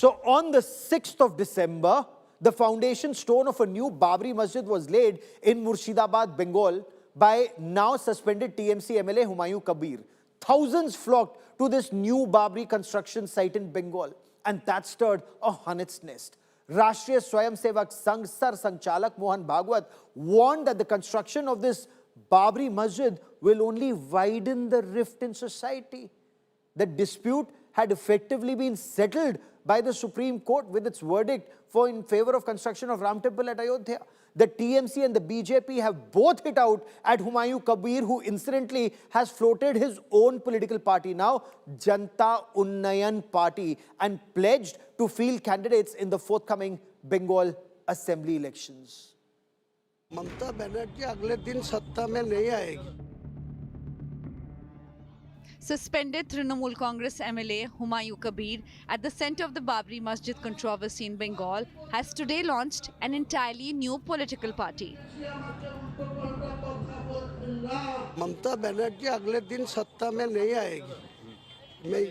So on the 6th of December, the foundation stone of a new Babri Masjid was laid in Murshidabad, Bengal by now suspended TMC MLA Humayun Kabir. Thousands flocked to this new Babri construction site in Bengal, and that stirred a hornet's nest. Rashtriya Swayamsevak Sangh Sar Sanchaalak Mohan Bhagwat warned that the construction of this Babri Masjid will only widen the rift in society. The dispute had effectively been settled by the Supreme Court with its verdict in favor of construction of Ram Temple at Ayodhya. The TMC and the BJP have both hit out at Humayun Kabir, who incidentally has floated his own political party now, Janta Unnayan Party, and pledged to field candidates in the forthcoming Bengal Assembly elections. Mamata Banerjee अगले दिन सत्ता में नहीं आएगी. Suspended Trinamool Congress MLA Humayun Kabir, at the center of the Babri Masjid controversy in Bengal, has today launched an entirely new political party. Mamata Banerjee अगले दिन सत्ता में नहीं आएगी. मैं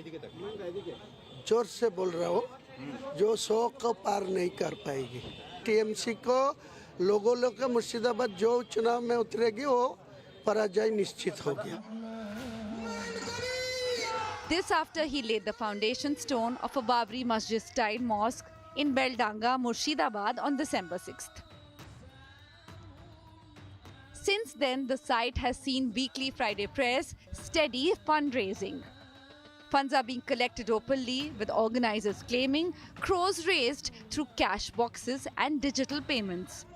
जोर से बोल रहा हूँ, जो 100 को पार नहीं कर पाएगी. टीएमसी को लोगों के मुर्शिदाबाद जो चुनाव में उतरेगी वो पराजय निश्चित हो गया. This after he laid the foundation stone of a Babri Masjid-style mosque in Beldanga, Murshidabad on December 6th. Since then, the site has seen weekly Friday prayers, steady fundraising. Funds are being collected openly, with organizers claiming crores raised through cash boxes and digital payments.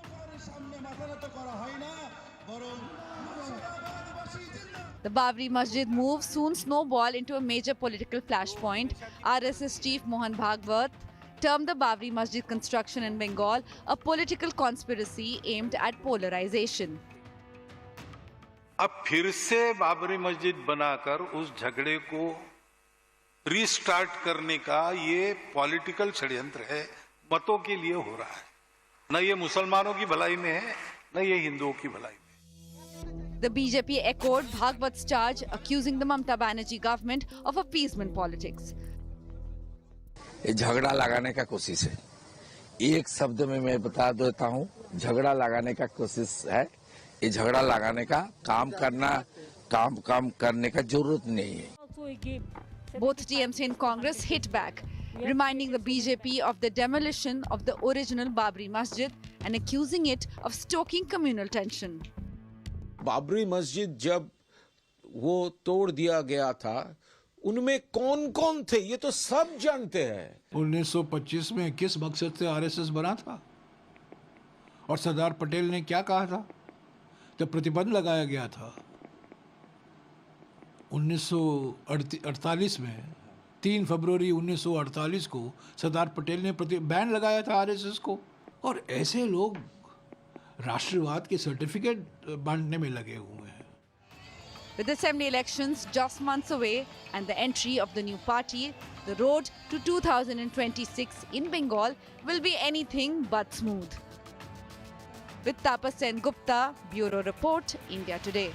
The Babri Masjid move soon snowballed into a major political flashpoint. RSS chief Mohan Bhagwat termed the Babri Masjid construction in Bengal a political conspiracy aimed at polarization. अब फिर से बाबरी मस्जिद बनाकर उस झगड़े को restart करने का ये पॉलिटिकल षड्यंत्र है, मतों के लिए हो रहा है. न ये मुसलमानों की भलाई में है, न ये हिंदुओं की भलाई में. The BJP echoed Bhagwat's charge, accusing the Mamata Banerjee government of appeasement politics. ये झगड़ा लगाने का कोशिश है. एक शब्द में मैं बता देता हूँ, झगड़ा लगाने का कोशिश है. ये झगड़ा लगाने का काम करने का जरूरत नहीं है. Both TMC and Congress hit back, reminding the BJP of the demolition of the original Babri Masjid and accusing it of stoking communal tension. Babri मस्जिद जब वो तोड़ दिया गया था, उनमें कौन कौन थे ये तो सब जानते हैं. 1925 में किस मकसद से आरएसएस बना था और सरदार पटेल ने क्या कहा था जब प्रतिबंध लगाया गया था. 1948 में 3 फरवरी 1948 को सरदार पटेल ने बैन लगाया था आरएसएस को. और ऐसे लोग राष्ट्रवाद के सर्टिफिकेट बांटने में लगे हुए हैं. With assembly elections just months away and the entry of the new party, the road to 2026 in Bengal will be anything but smooth. With Tapas Sen Gupta, Bureau Report, India Today.